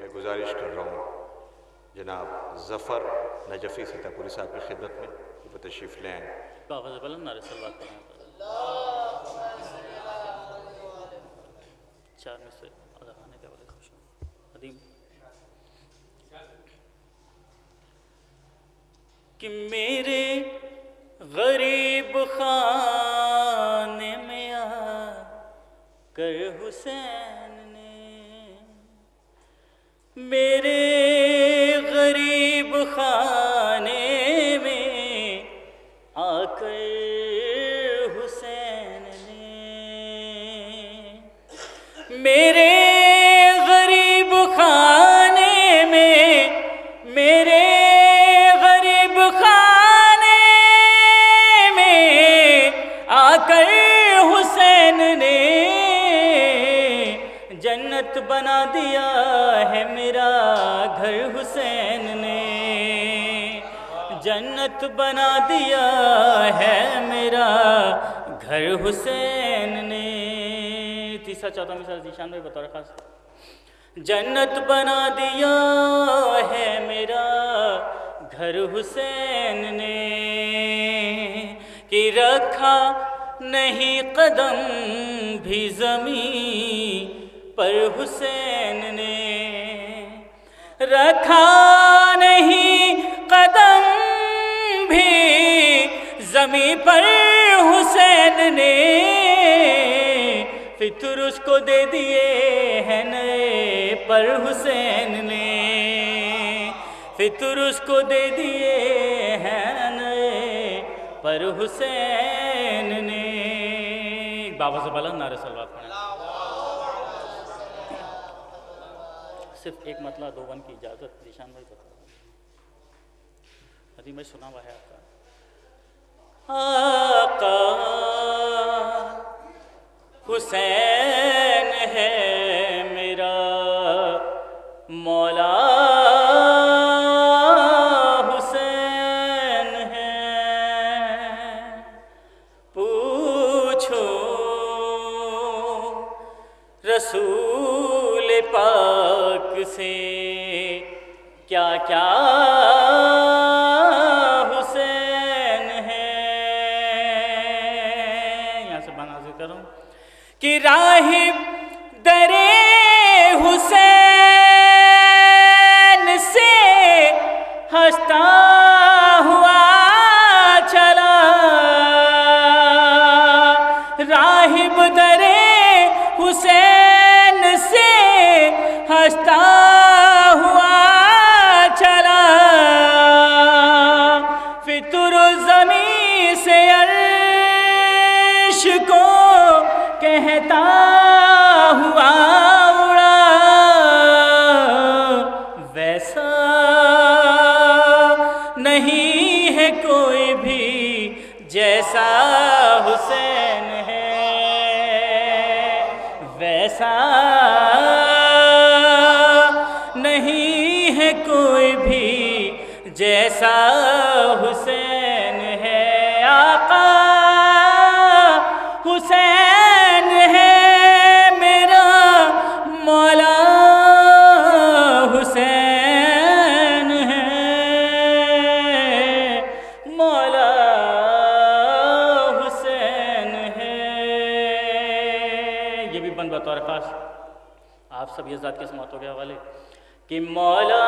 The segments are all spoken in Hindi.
मैं गुजारिश कर रहा हूँ जनाब ज़फ़र नजफ़ी सीतापुरी साहब की खिदमत में वो तशरीफ़ ले आएँ। कि मेरे गरीब खाने में आ कर हुसैन ने, मेरे गरीब खाने में आकर हुसैन ने, मेरे गरीब खाने में, मेरे गरीब खाने में आकर हुसैन ने जन्नत बना दिया है मेरा घर हुसैन ने, जन्नत बना दिया है मेरा घर हुसैन ने। तीसरा चौथा मिसाल जीशान भाई बतौर खास, जन्नत बना दिया है मेरा घर हुसैन ने, कि रखा नहीं कदम भी ज़मीं पर हुसैन ने, रखा नहीं कदम भी ज़मीं पर हुसैन ने, फितर उसको दे दिए हैं नए पर हुसैन ने, फितर उसको दे दिए हैं नए पर हुसैन ने। बाबा से बुलंद नारे सलवात पढ़ें। सिर्फ एक मतला दो वन की इजाज़त जीशान भाई बता। अभी मैं सुना हुआ है आपका आका हुसैन है मेरा मौला हुसैन है, पूछो रसूल पाक से क्या क्या हुसैन है। यहाँ से बना से करूँ कि राहिब दरे हुसैन से हंसता हुआ चला, राहिब दरे हुसैन से हंसता हुआ चला, फितर ज़मीं से अर्श को कहता हुआ उड़ा, वैसा नहीं है कोई भी जैसा हुसैन है, वैसा नहीं है कोई भी जैसा हुसैन है। आका हुसैन है मेरा मौला हुसैन है, मौला हुसैन है। ये भी बन बतौर खास आप सब ये ज़ात के समातों के हवाले कि मौला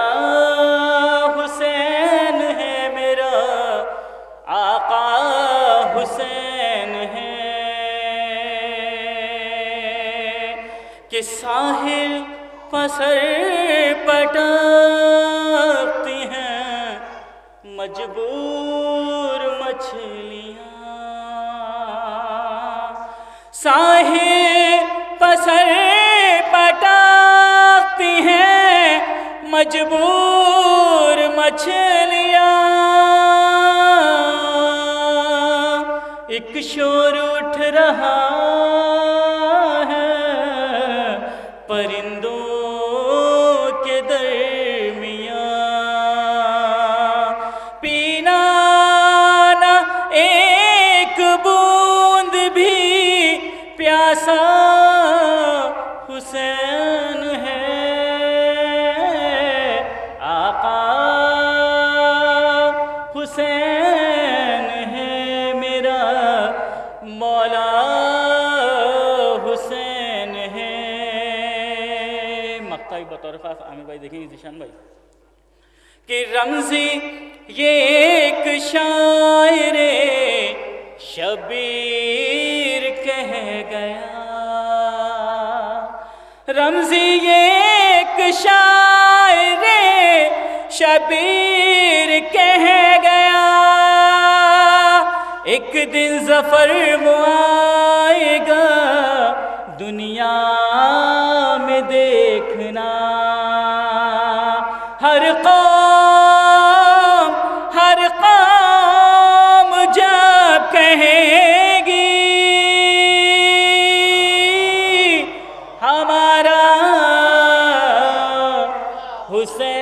हुसैन है मेरा आका हुसैन है, कि साहिल पसर पटाती हैं मजबूर मछलियाँ, साहिल पसर पटाती हैं मजबूर मछलियाँ, एक शोर उठ रहा है परिंदों के दरमियाँ, पीना ना एक बूंद भी प्यासा ताई बतौर खास आमिर भाई देखेंगे ज़ीशान भाई कि रमज़ी ये एक शायर शबीर कह गया, रमज़ी ये एक शायर शबीर कह गया, एक दिन ज़फ़र वो आएगा दुनिया में देखना, हर कौम जब कहेगी हमारा हुसैन